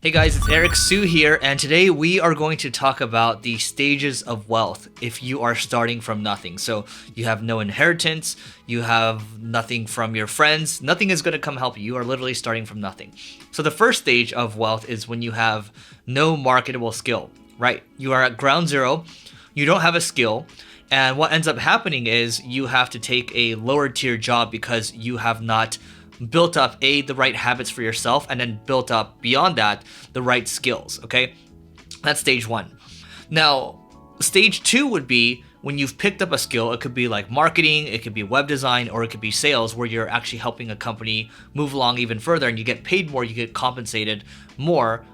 Hey guys, it's Eric Siu here, and today we are going to talk about the stages of wealth if you are starting from nothing. So you have no inheritance, you have nothing from your friends, nothing is going to come help you. You are literally starting from nothing. So the first stage of wealth is when you have no marketable skill, right? You are at ground zero, you don't have a skill, and what ends up happening is you have to take a lower tier job because you have not built up the right habits for yourself, and then built up beyond that the right skills. Okay, that's stage one. Now stage two would be when you've picked up a skill. It could be like marketing, it could be web design, or it could be sales, where you're actually helping a company move along even further, and you get paid more, you get compensated more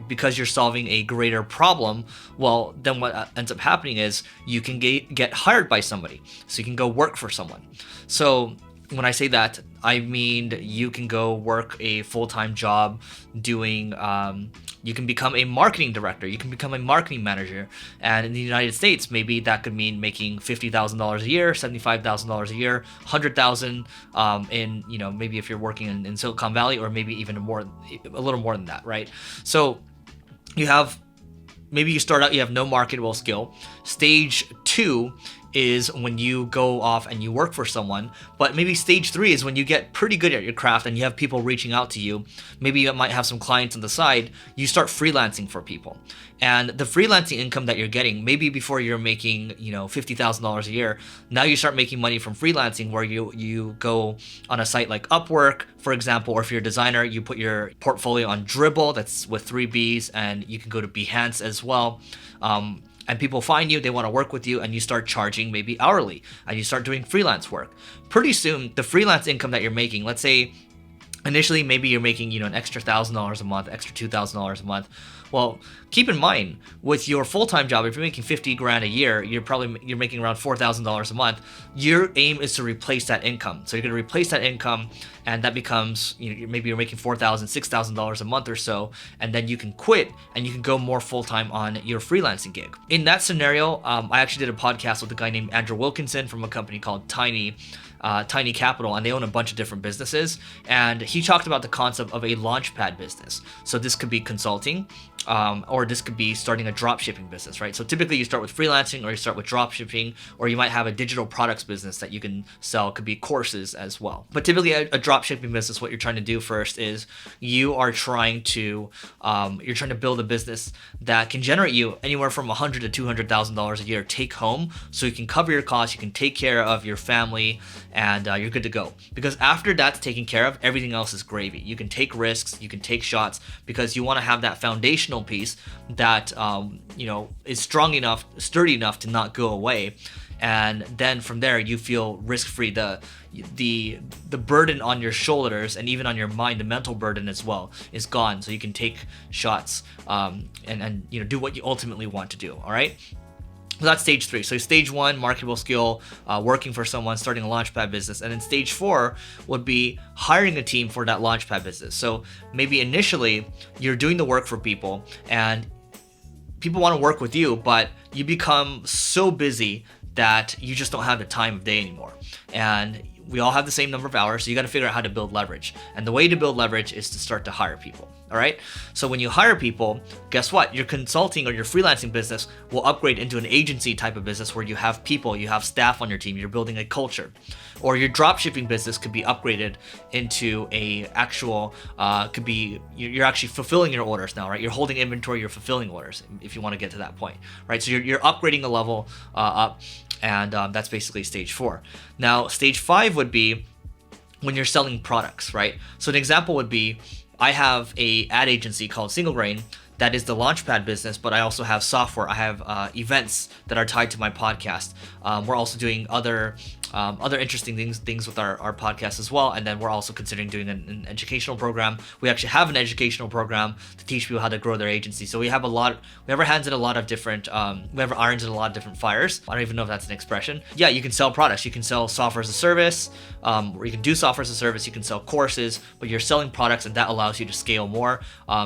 because you're solving a greater problem. Well, then what ends up happening is you can get hired by somebody, so you can go work for someone. So when I say that, I mean you can go work a full-time job doing, you can become a marketing director, you can become a marketing manager. And in the United States, maybe that could mean making $50,000 a year, $75,000 a year, $100,000 in, maybe if you're working in Silicon Valley, or maybe even a little more than that, right? So maybe you start out, you have no marketable skill. Stage two is when you go off and you work for someone. But maybe stage three is when you get pretty good at your craft and you have people reaching out to you. Maybe you might have some clients on the side. You start freelancing for people. And the freelancing income that you're getting, maybe before you're making, $50,000 a year, now you start making money from freelancing, where you go on a site like Upwork, for example, or if you're a designer, you put your portfolio on Dribbble, that's with 3 Bs, and you can go to Behance as well. And people find you, they want to work with you, and you start charging maybe hourly, and you start doing freelance work. Pretty soon, the freelance income that you're making, let's say initially maybe you're making an extra $1,000 a month, extra $2,000 a month. Well, keep in mind, with your full-time job, if you're making 50 grand a year, you're making around $4,000 a month. Your aim is to replace that income. So you're going to replace that income, and that becomes, maybe you're making $4,000, $6,000 a month or so, and then you can quit and you can go more full-time on your freelancing gig. In that scenario, I actually did a podcast with a guy named Andrew Wilkinson from a company called Tiny Capital, and they own a bunch of different businesses, and he talked about the concept of a LAUNCHPAD business. So this could be consulting, or this could be starting a drop shipping business, right? So typically you start with freelancing, or you start with drop shipping, or you might have a digital products business that you can sell. It could be courses as well. But typically a drop shipping business, what you're trying to do first is you're trying to build a business that can generate you anywhere from $100,000 to $200,000 a year take home, so you can cover your costs, you can take care of your family, and you're good to go. Because after that's taken care of, everything else is gravy. You can take risks, you can take shots, because you want to have that foundational piece that is strong enough, sturdy enough to not go away. And then from there you feel risk-free. The burden on your shoulders, and even on your mind, the mental burden as well, is gone, so you can take shots and do what you ultimately want to do. All right. So that's stage three. So stage one, marketable skill, working for someone, starting a LAUNCHPAD business. And then stage four would be hiring a team for that LAUNCHPAD business. So maybe initially you're doing the work for people, and people want to work with you, but you become so busy that you just don't have the time of day anymore. And we all have the same number of hours, so you got to figure out how to build leverage. And the way to build leverage is to start to hire people. All right. So when you hire people, guess what? Your consulting or your freelancing business will upgrade into an agency type of business, where you have people, you have staff on your team, you're building a culture. Or your drop shipping business could be upgraded into could be you're actually fulfilling your orders now, right? You're holding inventory, you're fulfilling orders, if you want to get to that point, right? So you're upgrading a level up, and that's basically stage four. Now, stage five would be when you're selling products, right? So an example would be, I have a ad agency called Single Grain that is the LAUNCHPAD business, but I also have software. I have events that are tied to my podcast. We're also doing other interesting things with our podcast as well. And then we're also considering doing an educational program. We actually have an educational program to teach people how to grow their agency. So we have our hands in a lot of different, we have our irons in a lot of different fires. I don't even know if that's an expression. Yeah, you can sell products. You can sell software as a service, or you can do software as a service. You can sell courses, but you're selling products, and that allows you to scale more.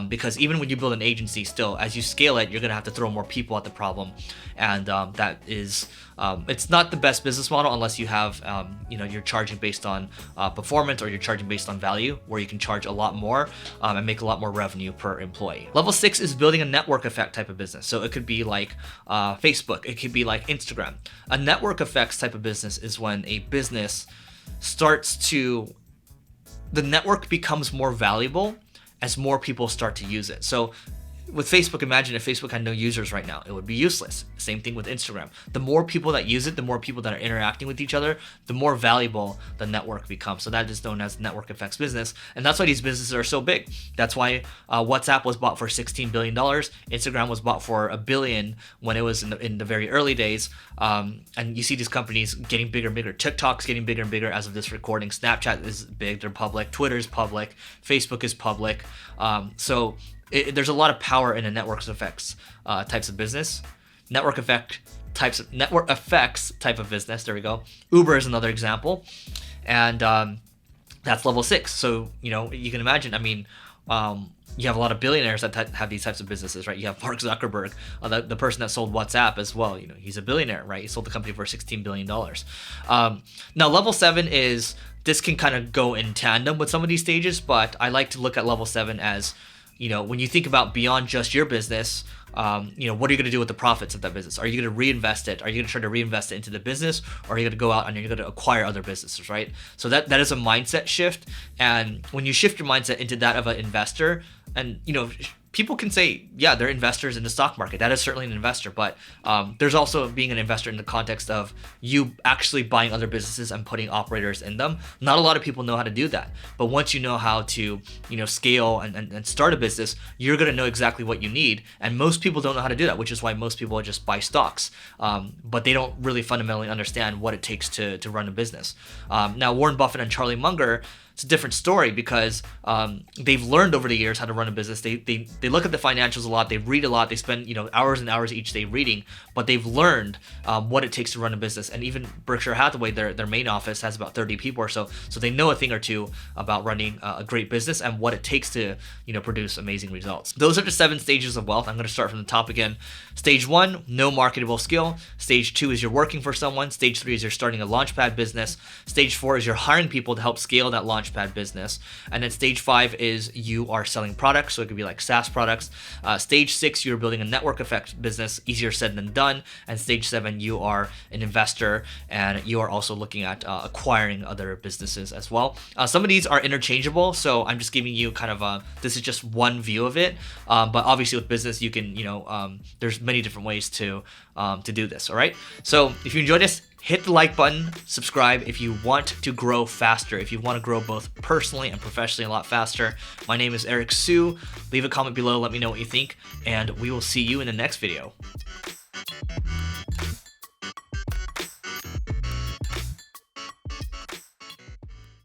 Because even when you build an agency, agency, still, as you scale it, you're gonna have to throw more people at the problem, and that is it's not the best business model unless you have you're charging based on performance, or you're charging based on value, where you can charge a lot more and make a lot more revenue per employee. Level 6 is building a network effect type of business. So it could be like Facebook, it could be like Instagram. A network effects type of business is when a business the network becomes more valuable as more people start to use it. So with Facebook, imagine if Facebook had no users right now, it would be useless. Same thing with Instagram. The more people that use it, the more people that are interacting with each other, the more valuable the network becomes. So that is known as network effects business. And that's why these businesses are so big. That's why WhatsApp was bought for $16 billion. Instagram was bought for $1 billion when it was in the very early days. And you see these companies getting bigger and bigger. TikTok's getting bigger and bigger as of this recording. Snapchat is big, they're public. Twitter is public. Facebook is public. There's a lot of power in a network effects types of business. Network effects type of business. There we go. Uber is another example, and that's level 6. So you can imagine. I mean, you have a lot of billionaires that have these types of businesses, right? You have Mark Zuckerberg, the person that sold WhatsApp as well. He's a billionaire, right? He sold the company for $16 billion. Now, level 7 is, this can kind of go in tandem with some of these stages, but I like to look at level 7 as, when you think about beyond just your business, what are you going to do with the profits of that business? Are you going to reinvest it? Are you going to try to reinvest it into the business, or are you going to go out and you're going to acquire other businesses, right? So that is a mindset shift. And when you shift your mindset into that of an investor, and people can say, yeah, they're investors in the stock market. That is certainly an investor, but there's also being an investor in the context of you actually buying other businesses and putting operators in them. Not a lot of people know how to do that, but once you know how to, scale and start a business, you're going to know exactly what you need. And most people don't know how to do that, which is why most people just buy stocks, but they don't really fundamentally understand what it takes to run a business. Now, Warren Buffett and Charlie Munger, it's a different story, because they've learned over the years how to run a business. They look at the financials a lot. They read a lot. They spend hours and hours each day reading, but they've learned what it takes to run a business. And even Berkshire Hathaway, their main office has about 30 people or so they know a thing or two about running a great business and what it takes to produce amazing results. Those are the 7 stages of wealth. I'm going to start from the top again. Stage 1, no marketable skill. Stage 2 is you're working for someone. Stage 3 is you're starting a LAUNCHPAD business. Stage 4 is you're hiring people to help scale that LAUNCHPAD business. And then stage 5 is you are selling products. So it could be like SaaS products. Stage 6, you're building a network effect business, easier said than done. And stage 7, you are an investor, and you are also looking at acquiring other businesses as well. Some of these are interchangeable, so I'm just giving you kind of this is just one view of it. But obviously with business, you can, there's many different ways to do this. All right. So if you enjoyed this, hit the like button, subscribe if you want to grow faster, if you want to grow both personally and professionally a lot faster. My name is Eric Siu. Leave a comment below, let me know what you think, and we will see you in the next video.